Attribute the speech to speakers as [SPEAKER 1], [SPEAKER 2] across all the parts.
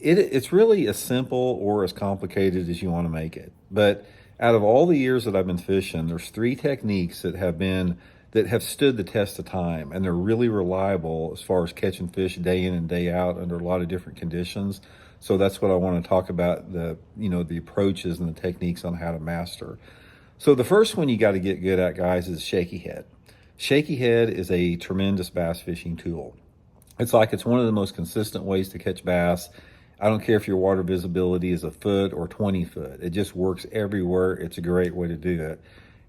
[SPEAKER 1] It's really as simple or as complicated as you want to make it. But out of all the years that I've been fishing, there's three techniques that have stood the test of time, and they're really reliable as far as catching fish day in and day out under a lot of different conditions. So that's what I want to talk about, the approaches and the techniques on how to master. So the first one you got to get good at, guys, is shaky head. Shaky head is a tremendous bass fishing tool. It's one of the most consistent ways to catch bass. I don't care if your water visibility is a foot or 20 foot. It just works everywhere. It's a great way to do it.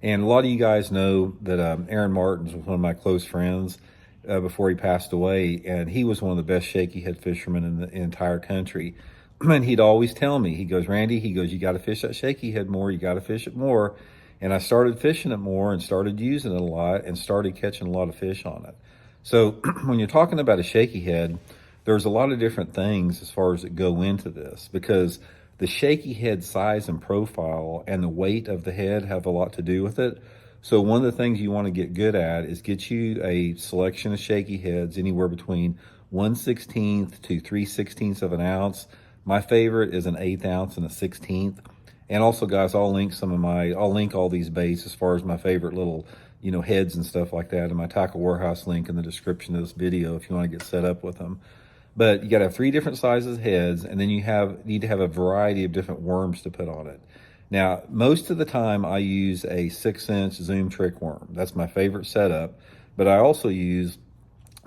[SPEAKER 1] And a lot of you guys know that Aaron Martins was one of my close friends before he passed away, and he was one of the best shaky head fishermen in the entire country. And he'd always tell me, he goes, Randy, he goes, you got to fish that shaky head more. You got to fish it more. And I started fishing it more and started using it a lot and started catching a lot of fish on it. So when you're talking about a shaky head, there's a lot of different things as far as that go into this, because the shaky head size and profile and the weight of the head have a lot to do with it. So one of the things you want to get good at is get you a selection of shaky heads anywhere between 1/16 to 3/16 of an ounce. My favorite is an 1/8 ounce and a 1/16. And also, guys, I'll link all these baits as far as my favorite little, heads and stuff like that in my Tackle Warehouse link in the description of this video if you want to get set up with them. But you got to have three different sizes heads, and then you need to have a variety of different worms to put on it. Now, most of the time I use a 6-inch Zoom trick worm. That's my favorite setup. But I also use,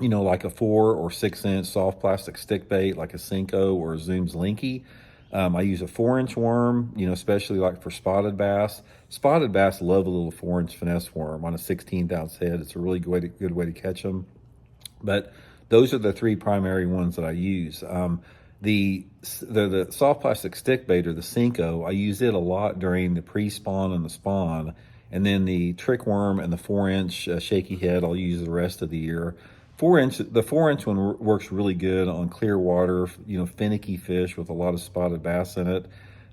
[SPEAKER 1] like a 4 or 6-inch soft plastic stick bait, like a Senko or a Zoom's Linky. I use a 4-inch worm, especially like for spotted bass. Spotted bass love a little 4-inch finesse worm on a 16th ounce head. It's a really good way to catch them. But those are the three primary ones that I use. The soft plastic stick bait, or the Senko, I use it a lot during the pre-spawn and the spawn. And then the trick worm and the 4-inch shaky head I'll use the rest of the year. The 4-inch one works really good on clear water, finicky fish with a lot of spotted bass in it.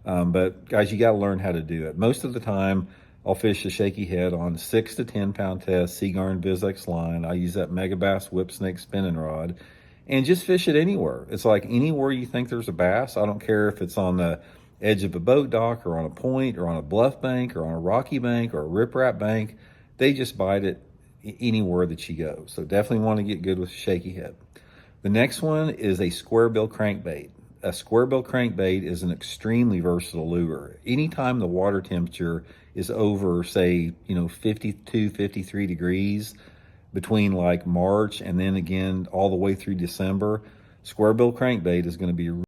[SPEAKER 1] But guys, you got to learn how to do it. Most of the time, I'll fish the shaky head on 6 to 10 pound test Seaguar VizX line. I use that Megabass Whip Snake spinning rod, and just fish it anywhere. It's like anywhere you think there's a bass. I don't care if it's on the edge of a boat dock or on a point or on a bluff bank or on a rocky bank or a riprap bank. They just bite it anywhere that you go. So definitely want to get good with shaky head. The next one is a square bill crankbait. A square bill crankbait is an extremely versatile lure. Anytime the water temperature is over, say, 52, 53 degrees between like March and then again all the way through December, square bill crankbait is going to be